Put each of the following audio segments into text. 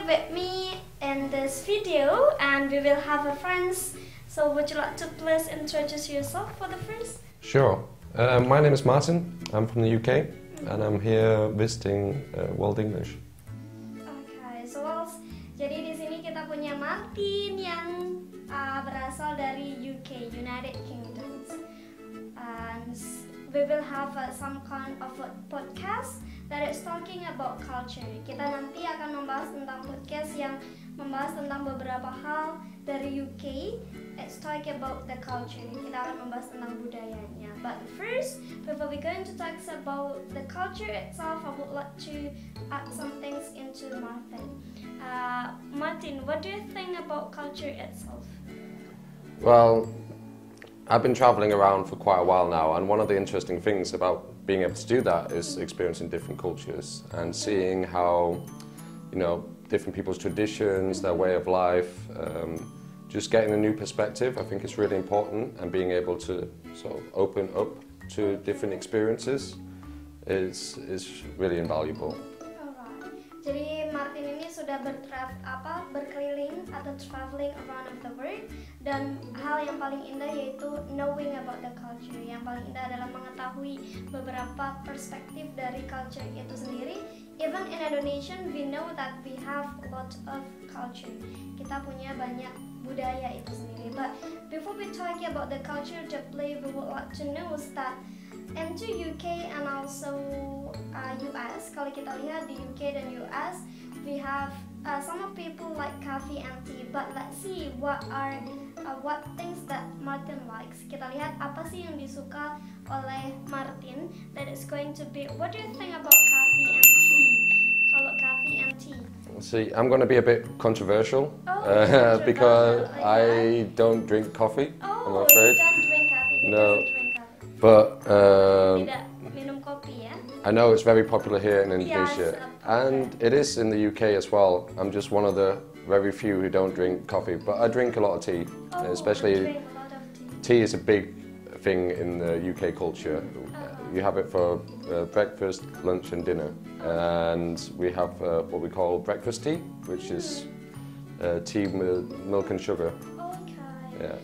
with me in this video, and we will have a friends. So would you like to please introduce yourself for the first? Sure. My name is Martin. I'm from the UK and I'm here visiting World English. Okay, so jadi di sini kita punya Martin yang berasal dari UK, United Kingdom. And we will have some kind of a podcast that is talking about culture. Kita nanti akan membahas tentang podcast yang membahas tentang beberapa hal dari UK. It's talking about the culture. Kita akan membahas tentang budayanya. But first, before we going to talk about the culture itself, I would like to add some things into Martin. Martin, what do you think about culture itself? Well, I've been traveling around for quite a while now, and one of the interesting things about being able to do that is experiencing different cultures and seeing how, different people's traditions, their way of life, just getting a new perspective. I think it's really important, and being able to sort of open up to different experiences is really invaluable. Alright. Jadi Martin ini sudah berkeliling atau traveling around of the world, dan hal yang paling indah yaitu knowing about the culture. Yang paling indah adalah mengetahui beberapa perspektif dari culture itu sendiri. Even in Indonesia, we know that we have a lot of culture. Kita punya banyak budaya itu sendiri. But before we talk about the culture deeply, we would like to know that into UK and also US. Kalau kita lihat di UK dan US, we have some of people like coffee and tea. But let's see what things that Martin likes. Kita lihat apa sih yang disuka oleh Martin. That is going to be. What do you think about coffee and tea? Kalau coffee and tea. See, I'm going to be a bit controversial because I don't drink coffee. I'm afraid. You don't drink coffee. He doesn't drink coffee. But Tidak minum kopi ya. I know it's very popular here in Indonesia, and it is in the UK as well. I'm just one of the very few who don't drink coffee, but I drink a lot of tea, especially I drink a lot of tea. tea is a big thing in the UK culture. You have it for breakfast, lunch and dinner, and we have what we call breakfast tea, which is tea with milk and sugar. Okay. Yeah.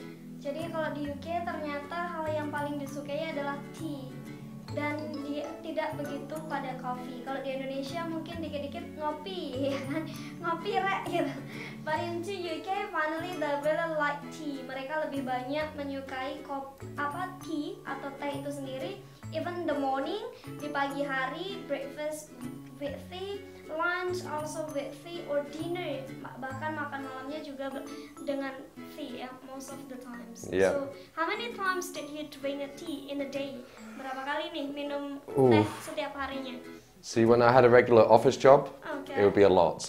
Jadi kalau di UK ternyata hal yang paling disukai adalah tea, dan tidak begitu pada kopi. Kalau di Indonesia mungkin dikit-dikit ngopi, ya kan? Ngopi rek gitu. But in UK finally they really like tea. Mereka lebih banyak menyukai tea atau teh itu sendiri. Even the morning, di pagi hari, breakfast with tea, lunch also with tea, or dinner, bahkan makan malamnya juga dengan tea, most of the times. Yeah. So, how many times did you drink a tea in a day? Berapa kali nih minum teh setiap harinya? See, when I had a regular office job, it would be a lot.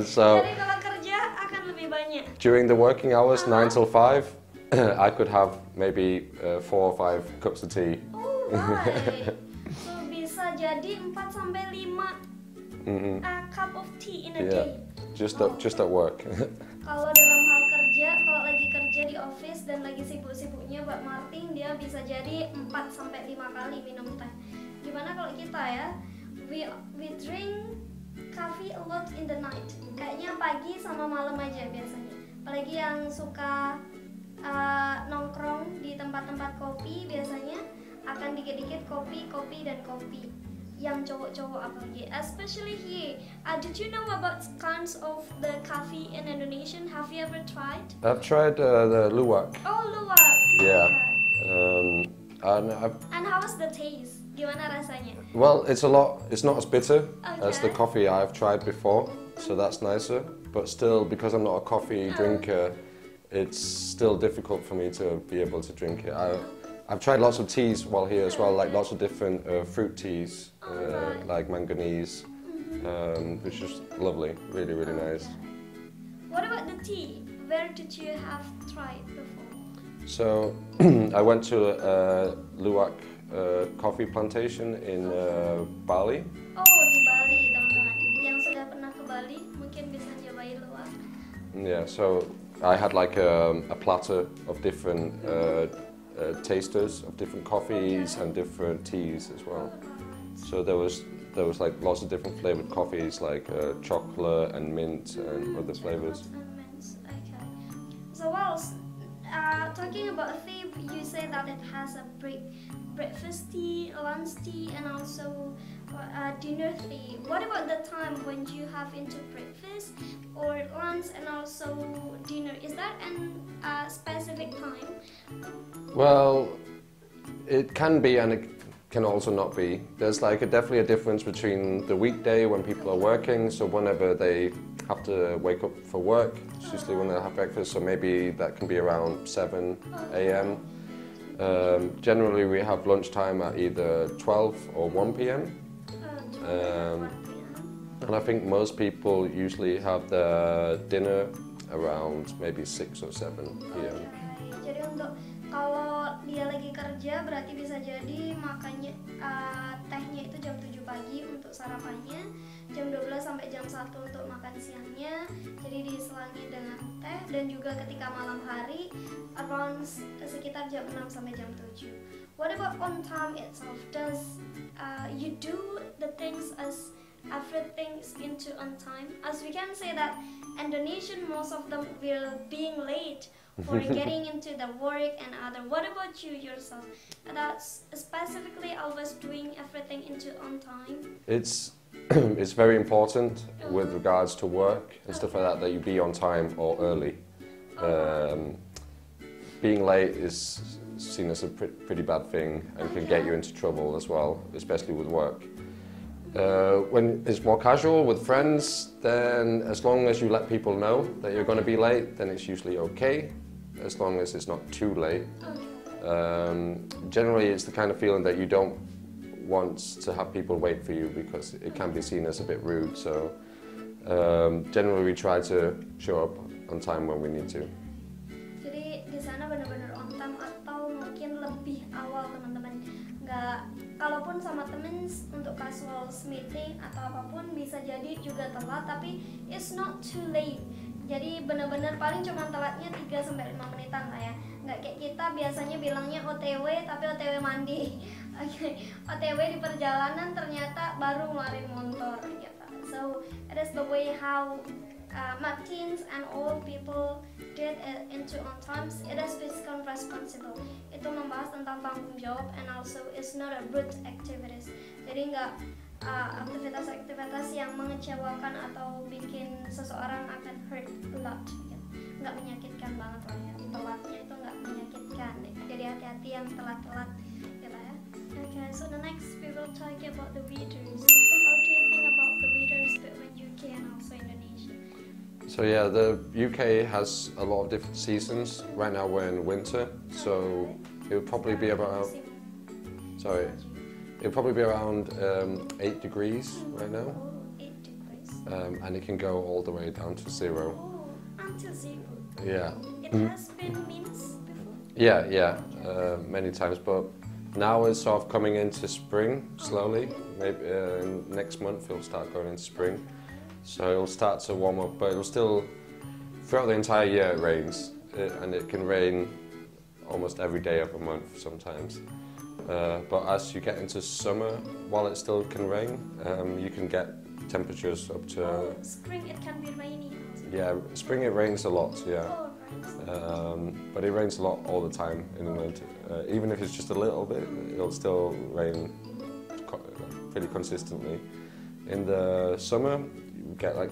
So, jadi kalau kerja akan lebih banyak. During the working hours, 9 till 5, I could have maybe 4 or 5 cups of tea. Right. So bisa jadi 4 sampai 5 cup of tea in a day. Just at work. Kalau dalam hal kerja, kalau lagi kerja di office dan lagi sibuk-sibuknya Mbak Martin, dia bisa jadi 4 sampai 5 kali minum teh. Gimana kalau kita ya? We drink coffee a lot in the night. Kayaknya pagi sama malam aja biasanya. Apalagi yang suka nongkrong di tempat-tempat kopi biasanya akan dikit-dikit kopi dan kopi. Yang cowok-cowok apalagi, especially here. Did you know about kinds of the coffee in Indonesia? Have you ever tried? I've tried the luwak. Oh, luwak. Yeah. Okay. And how was the taste? Gimana rasanya? Well, it's not as bitter as the coffee I've tried before, so that's nicer. But still, because I'm not a coffee drinker, it's still difficult for me to be able to drink it. I've tried lots of teas while here as well, like lots of different fruit teas, like manganese, which is lovely, really, really nice. What about the tea? Where did you have tried before? So, I went to a luwak coffee plantation in Bali. Oh, di Bali, teman-teman. Yang sudah pernah ke Bali mungkin bisa nyobain luwak. Yeah, so I had like a platter of different tasters of different coffees and different teas as well. So there was those like lots of different flavored coffees, like chocolate and mint and other flavors. Okay. So well, talking about tea, you say that it has a breakfast tea, lunch tea, and also dinner tea. What about the time when you have into breakfast or lunch and also dinner? Is that a specific time? Well, it can be and it can also not be. There's like definitely a difference between the weekday when people are working, so whenever they have to wake up for work, it's usually when they have breakfast, so maybe that can be around 7 a.m. Generally we have lunchtime at either 12 or 1 p.m. And I think most people usually have their dinner around maybe 6 or 7 p.m. Jadi untuk kalau dia lagi kerja berarti bisa jadi makannya tehnya itu jam 7 pagi untuk sarapannya, jam 12 sampai jam 1 untuk makan siangnya. Jadi diselangi dengan teh, dan juga ketika malam hari around sekitar jam 6 sampai jam 7. What about on time itself? Does you do the things as everything's into on time? As we can say that Indonesian, most of them will being late for getting into the work and other. What about you yourself? That's specifically always doing everything into on time? It's very important with regards to work and stuff like that you be on time or early. Being late is seen as a pretty bad thing and can get you into trouble as well, especially with work. When it's more casual with friends, then as long as you let people know that you're going to be late, then it's usually okay, as long as it's not too late. Generally it's the kind of feeling that you don't want to have people wait for you because it can be seen as a bit rude, so generally we try to show up on time when we need to. Jadi di sana benar-benar on time atau mungkin lebih awal teman-teman. Nggak, kalaupun sama temen untuk casual meeting atau apapun bisa jadi juga telat, tapi it's not too late. Jadi benar-benar paling cuma telatnya 3 sampai 5 menitan lah ya. Nggak kayak kita biasanya bilangnya OTW tapi OTW mandi. OTW di perjalanan ternyata baru ngeluarin motor gitu. So it is the way how Martins and all people did it into on times. It is fiscal responsible. Itu membahas tentang tanggung jawab, and also it's not a rude activities. Jadi nggak aktivitas-aktivitas yang mengecewakan atau bikin seseorang akan hurt a lot. Gitu. Nggak menyakitkan banget lah ya. Telatnya itu nggak menyakitkan. Jadi hati-hati yang telat-telat gitu ya. Okay, so the next we will talk about the weathers. How do you think about the weathers between UK and also Indonesia? So yeah, the UK has a lot of different seasons. Right now we're in winter, so it would probably be about, it'll probably be around 8 degrees right now. 8 degrees. And it can go all the way down to 0. Oh, until 0. Yeah. It has been minus before? Yeah, many times, but now it's sort of coming into spring slowly. Maybe next month it'll start going into spring. So it'll start to warm up, but it'll still, throughout the entire year it rains, and it can rain almost every day of a month sometimes. But as you get into summer, while it still can rain, you can get temperatures up to... Spring it can be rainy. Yeah, spring it rains a lot, yeah. Oh, But it rains a lot all the time in England. Even if it's just a little bit, it'll still rain pretty consistently. In the summer, you get like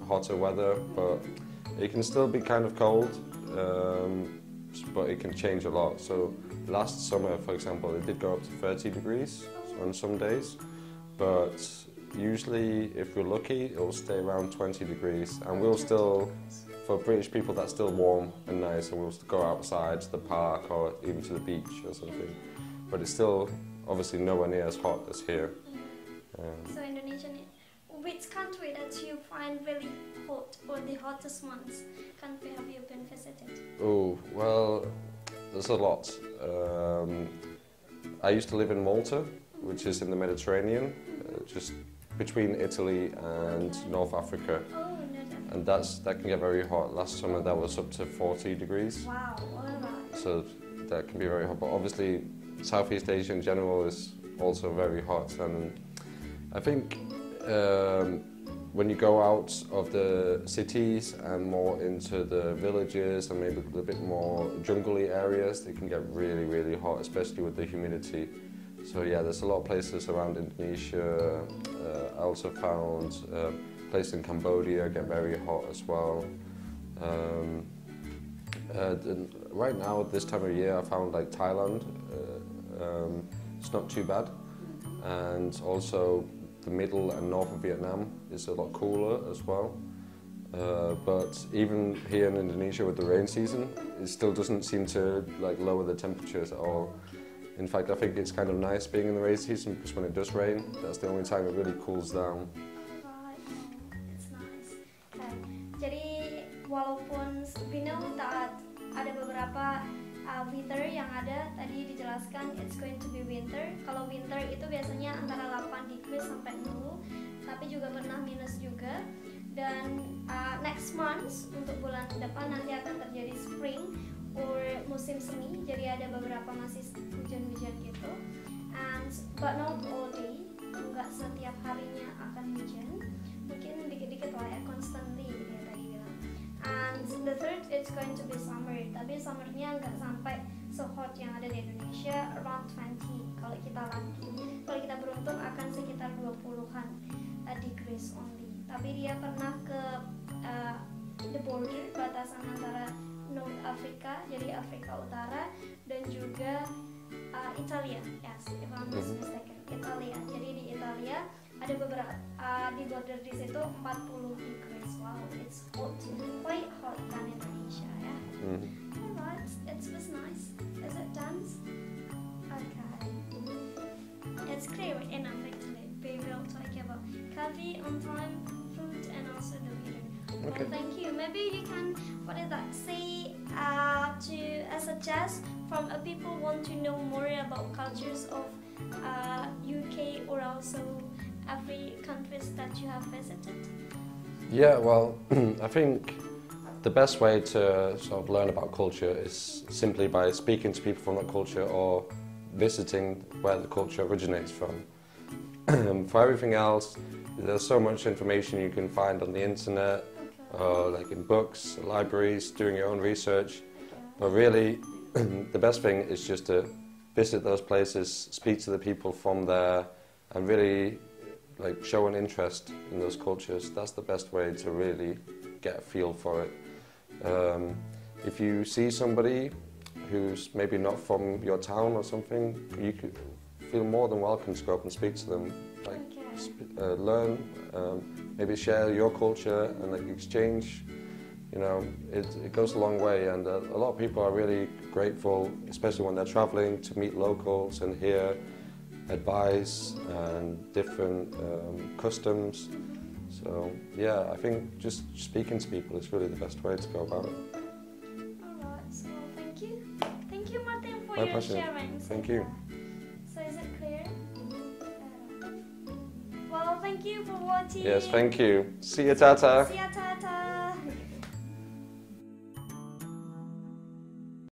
hotter weather, but it can still be kind of cold, but it can change a lot. So last summer, for example, it did go up to 30 degrees on some days, but usually if we're lucky, it'll stay around 20 degrees, and we'll still, for British people, that's still warm and nice, and we'll go outside to the park or even to the beach or something. But it's still obviously nowhere near as hot as here. So Indonesian, which country that you find really hot, or the hottest ones country have you been visited? Oh, well, there's a lot. I used to live in Malta, which is in the Mediterranean, just between Italy and North Africa. Oh, no, And that can get very hot. Last summer that was up to 40 degrees. wow, alright. So that can be very hot. But obviously Southeast Asia in general is also very hot. And I think when you go out of the cities and more into the villages and maybe a little bit more jungly areas, they can get really, really hot, especially with the humidity. So yeah, there's a lot of places around Indonesia. I also found a place in Cambodia get very hot as well. Right now, this time of year, I found like Thailand. It's not too bad, and also the middle and north of Vietnam is a lot cooler as well. But even here in Indonesia with the rain season, it still doesn't seem to like lower the temperatures at all. In fact, I think it's kind of nice being in the rain season because when it does rain, that's the only time it really cools down. Alright, it's nice. Okay. Jadi walaupun we know that ada beberapa winter yang ada, tadi dijelaskan it's going to be winter. Kalau winter itu biasanya antara 8 degrees sampai 0, tapi juga pernah minus juga. Dan next month untuk bulan depan nanti akan terjadi spring or musim semi, jadi ada beberapa masih hujan-hujan gitu. And but not all day, nggak setiap harinya akan hujan, mungkin dikit-dikit lah ya, constantly dia tadi bilang. And the third it's going to be summer, tapi summernya nggak sampai so hot yang ada di Indonesia, around 20 kalau kita lucky. Kalau kita beruntung akan sekitar 20-an degrees only. Tapi dia pernah ke the border, batasan antara North Africa, jadi Afrika Utara, dan juga Italia, yes, if I'm not mistaken, Italia. Jadi di Italia ada beberapa di border di situ 40 degrees. Wow, it's hot, quite hot than Indonesia, ya. Alright, it was nice. Is it done? Okay. It's clear enough actually. We will talk about coffee on time, food, and also the weather. Okay. Well, thank you. Maybe you can, what is that, say to suggest from people want to know more about cultures of UK or also every countries that you have visited. Yeah, well, I think the best way to sort of learn about culture is simply by speaking to people from that culture or visiting where the culture originates from. For everything else, there's so much information you can find on the internet, like in books, libraries, doing your own research. But really, the best thing is just to visit those places, speak to the people from there, and really like show an interest in those cultures. That's the best way to really get a feel for it. If you see somebody who's maybe not from your town or something, you could feel more than welcome to go up and speak to them, like learn, maybe share your culture and like exchange. You know, it goes a long way, and a lot of people are really grateful, especially when they're traveling, to meet locals and hear advice and different customs. So yeah, I think just speaking to people is really the best way to go about it. Alright, so thank you. Thank you, Martin, for My your pleasure. sharing. Thank you. So is it clear? Well, thank you for watching. Yes, thank you. See you, Tata. See ya,